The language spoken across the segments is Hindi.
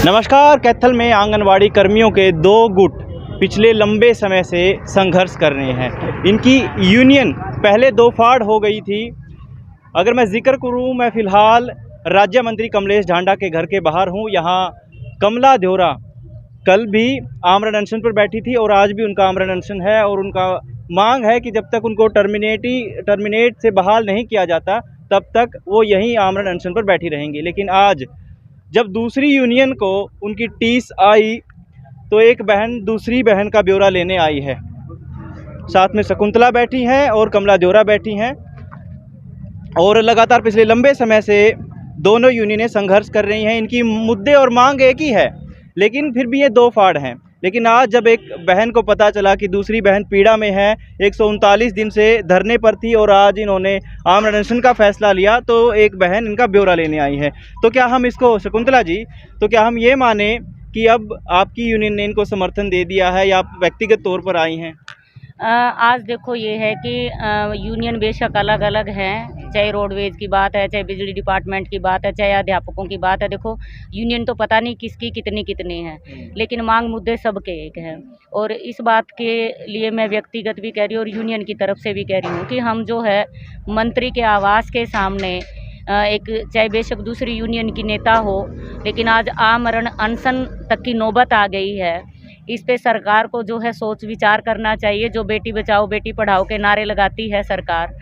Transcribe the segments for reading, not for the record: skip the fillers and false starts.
नमस्कार। कैथल में आंगनवाड़ी कर्मियों के दो गुट पिछले लंबे समय से संघर्ष कर रहे हैं। इनकी यूनियन पहले दो फाड़ हो गई थी। अगर मैं जिक्र करूं, मैं फ़िलहाल राज्य मंत्री कमलेश ढांडा के घर के बाहर हूं। यहां कमला देवरा कल भी आमरण अनशन पर बैठी थी और आज भी उनका आमरण अनशन है और उनका मांग है कि जब तक उनको टर्मिनेट से बहाल नहीं किया जाता तब तक वो यहीं आमरण अनशन पर बैठी रहेंगी। लेकिन आज जब दूसरी यूनियन को उनकी टीस आई तो एक बहन दूसरी बहन का ब्यौरा लेने आई है। साथ में शकुंतला बैठी हैं और कमला देवरा बैठी हैं और लगातार पिछले लंबे समय से दोनों यूनियनें संघर्ष कर रही हैं। इनकी मुद्दे और मांग एक ही है, लेकिन फिर भी ये दो फाड़ हैं। लेकिन आज जब एक बहन को पता चला कि दूसरी बहन पीड़ा में है, 139 दिन से धरने पर थी और आज इन्होंने आमरण अनशन का फैसला लिया, तो एक बहन इनका ब्यौरा लेने आई है। तो क्या हम इसको, शकुंतला जी, तो क्या हम ये माने कि अब आपकी यूनियन ने इनको समर्थन दे दिया है या आप व्यक्तिगत तौर पर आई हैं? आज देखो ये है कि यूनियन बेशक अलग अलग हैं, चाहे रोडवेज की बात है, चाहे बिजली डिपार्टमेंट की बात है, चाहे अध्यापकों की बात है। देखो यूनियन तो पता नहीं किसकी कितनी है, लेकिन मांग मुद्दे सबके एक हैं। और इस बात के लिए मैं व्यक्तिगत भी कह रही हूँ और यूनियन की तरफ से भी कह रही हूँ कि हम जो है मंत्री के आवास के सामने एक, चाहे बेशक दूसरी यूनियन की नेता हो, लेकिन आज आमरण अनशन तक की नौबत आ गई है। इस पे सरकार को जो है सोच विचार करना चाहिए। जो बेटी बचाओ बेटी पढ़ाओ के नारे लगाती है सरकार,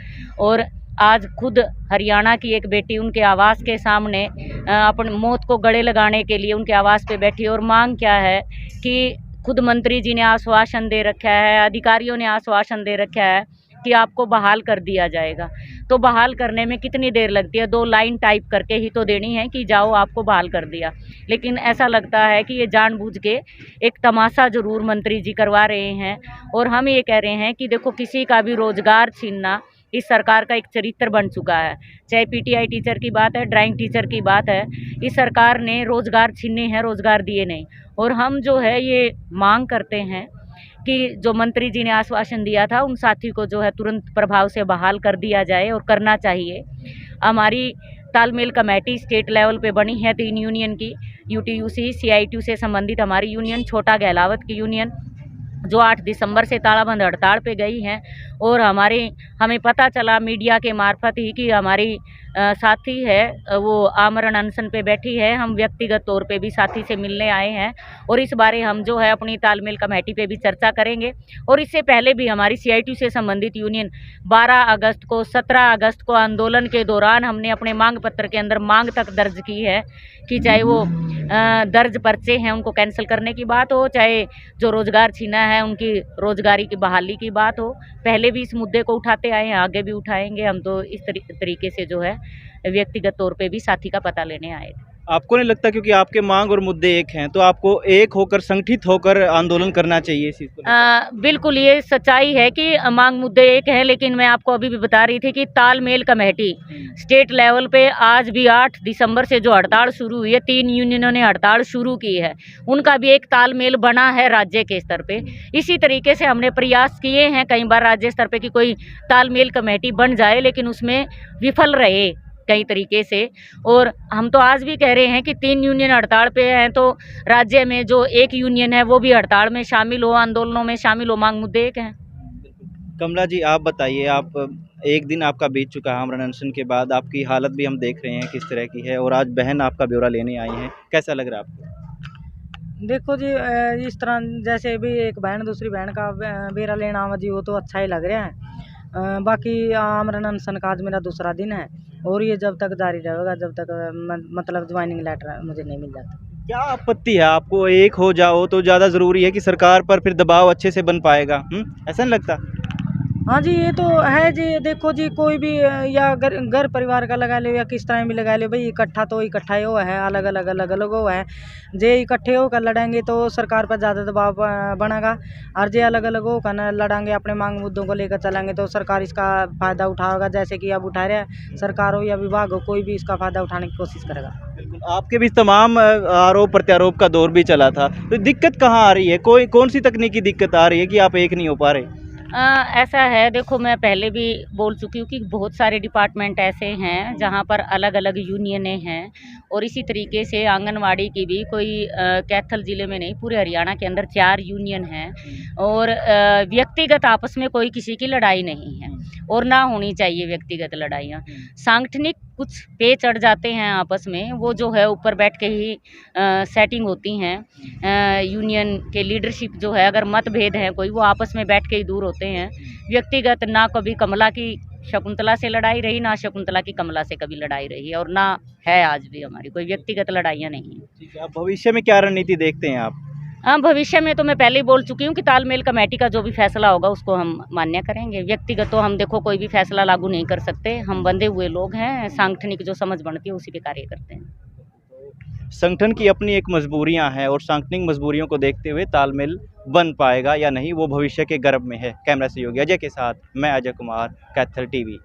और आज खुद हरियाणा की एक बेटी उनके आवास के सामने अपनी मौत को गले लगाने के लिए उनके आवास पे बैठी। और मांग क्या है कि खुद मंत्री जी ने आश्वासन दे रखा है, अधिकारियों ने आश्वासन दे रखा है कि आपको बहाल कर दिया जाएगा। तो बहाल करने में कितनी देर लगती है? 2 लाइन टाइप करके ही तो देनी है कि जाओ आपको बहाल कर दिया। लेकिन ऐसा लगता है कि ये जानबूझ के एक तमाशा ज़रूर मंत्री जी करवा रहे हैं। और हम ये कह रहे हैं कि देखो, किसी का भी रोज़गार छीनना इस सरकार का एक चरित्र बन चुका है। चाहे पीटीआई टीचर की बात है, ड्राइंग टीचर की बात है, इस सरकार ने रोज़गार छीने हैं, रोज़गार दिए नहीं। और हम जो है ये मांग करते हैं कि जो मंत्री जी ने आश्वासन दिया था उन साथी को जो है तुरंत प्रभाव से बहाल कर दिया जाए और करना चाहिए। हमारी तालमेल कमेटी स्टेट लेवल पे बनी है 3 यूनियन की, यूटीयूसी, सीआईटीयू से संबंधित हमारी यूनियन, छोटा गहलावत की यूनियन, जो 8 दिसंबर से तालाबंद हड़ताल पे गई हैं। और हमें पता चला मीडिया के मार्फत ही कि हमारी साथी है वो आमरण अनशन पे बैठी है। हम व्यक्तिगत तौर पे भी साथी से मिलने आए हैं और इस बारे हम जो है अपनी तालमेल कमेटी पे भी चर्चा करेंगे। और इससे पहले भी हमारी सीआईटी से संबंधित यूनियन 12 अगस्त को, 17 अगस्त को आंदोलन के दौरान हमने अपने मांग पत्र के अंदर मांग तक दर्ज की है कि चाहे वो दर्ज पर्चे हैं उनको कैंसिल करने की बात हो, चाहे जो रोज़गार छीना है उनकी रोज़गारी की बहाली की बात हो। पहले भी इस मुद्दे को उठाते आए हैं, आगे भी उठाएंगे। हम तो इस तरीके से जो है व्यक्तिगत तौर पे भी साथी का पता लेने आए थे। आपको नहीं लगता क्योंकि आपके मांग और मुद्दे एक हैं तो आपको एक होकर, संगठित होकर आंदोलन करना चाहिए इस चीज़ को? बिल्कुल, ये सच्चाई है कि मांग मुद्दे एक हैं, लेकिन मैं आपको अभी भी बता रही थी कि तालमेल कमेटी स्टेट लेवल पे आज भी 8 दिसंबर से जो हड़ताल शुरू हुई है, 3 यूनियनों ने हड़ताल शुरू की है, उनका भी एक तालमेल बना है राज्य के स्तर पे। इसी तरीके से हमने प्रयास किए हैं कई बार राज्य स्तर पे कि कोई तालमेल कमेटी बन जाए, लेकिन उसमें विफल रहे कई तरीके से। और हम तो आज भी कह रहे हैं कि 3 यूनियन हड़ताल पे हैं, तो राज्य में जो एक यूनियन है वो भी हड़ताल में शामिल हो, आंदोलनों में शामिल हो। मांग मुद्दे एक हैं। कमला जी, आप बताइए, आप एक दिन आपका बीत चुका है आमरण अनशन के बाद, आपकी हालत भी हम देख रहे हैं किस तरह की है और आज बहन आपका ब्यौरा लेने आई हैं, कैसा लग रहा है आपको? देखो जी, इस तरह जैसे भी एक बहन दूसरी बहन का ब्यौरा लेना आवा जी, वो तो अच्छा ही लग रहा है। बाकी आमरण अनशन का आज मेरा दूसरा दिन है और ये जब तक जारी रहेगा, जब तक मतलब ज्वाइनिंग लेटर मुझे नहीं मिल जाता। क्या आपत्ति है आपको? एक हो जाओ तो ज़्यादा ज़रूरी है कि सरकार पर फिर दबाव अच्छे से बन पाएगा? ऐसा नहीं लगता? हाँ जी, ये तो है जी। देखो जी, कोई भी या घर परिवार का लगा लो या किस तरह भी लगा लो, भाई इकट्ठा तो इकट्ठा ही हुआ है, अलग अलग वो है। जे इकट्ठे होकर लड़ेंगे तो सरकार पर ज़्यादा दबाव बनेगा, और जे अलग अलग होकर लड़ेंगे, अपने मांग मुद्दों को लेकर चलेंगे तो सरकार इसका फ़ायदा उठाएगा। जैसे कि अब उठा रहा है सरकार हो या विभाग हो, कोई भी इसका फ़ायदा उठाने की कोशिश करेगा। बिल्कुल, आपके बीच तमाम आरोप प्रत्यारोप का दौर भी चला था, तो दिक्कत कहाँ आ रही है? कौन सी तकनीकी दिक्कत आ रही है कि आप एक नहीं हो पा रहे? ऐसा है, देखो मैं पहले भी बोल चुकी हूँ कि बहुत सारे डिपार्टमेंट ऐसे हैं जहाँ पर अलग अलग यूनियनें हैं, और इसी तरीके से आंगनवाड़ी की भी कोई कैथल ज़िले में नहीं, पूरे हरियाणा के अंदर 4 यूनियन हैं, और व्यक्तिगत आपस में कोई किसी की लड़ाई नहीं है, और ना होनी चाहिए व्यक्तिगत लड़ाइयाँ। सांगठनिक कुछ पे चढ़ जाते हैं आपस में, वो जो है ऊपर बैठ के ही सेटिंग होती हैं। यूनियन के लीडरशिप जो है, अगर मतभेद हैं कोई, वो आपस में बैठ के ही दूर होते हैं। व्यक्तिगत ना कभी कमला की शकुंतला से लड़ाई रही, ना शकुंतला की कमला से कभी लड़ाई रही है, और ना है आज भी हमारी कोई व्यक्तिगत लड़ाइयाँ नहीं हैं। ठीक है, अब भविष्य में क्या रणनीति देखते हैं आप? हाँ, भविष्य में तो मैं पहले ही बोल चुकी हूँ कि तालमेल कमेटी का जो भी फैसला होगा उसको हम मान्य करेंगे। व्यक्तिगत तो हम देखो कोई भी फैसला लागू नहीं कर सकते, हम बंधे हुए लोग हैं, सांगठनिक जो समझ बनती है उसी पे कार्य करते हैं। संगठन की अपनी एक मजबूरियां हैं, और सांगठनिक मजबूरियों को देखते हुए तालमेल बन पाएगा या नहीं, वो भविष्य के गर्भ में है। कैमरा सहयोगी अजय के साथ मैं अजय कुमार, कैथल टीवी।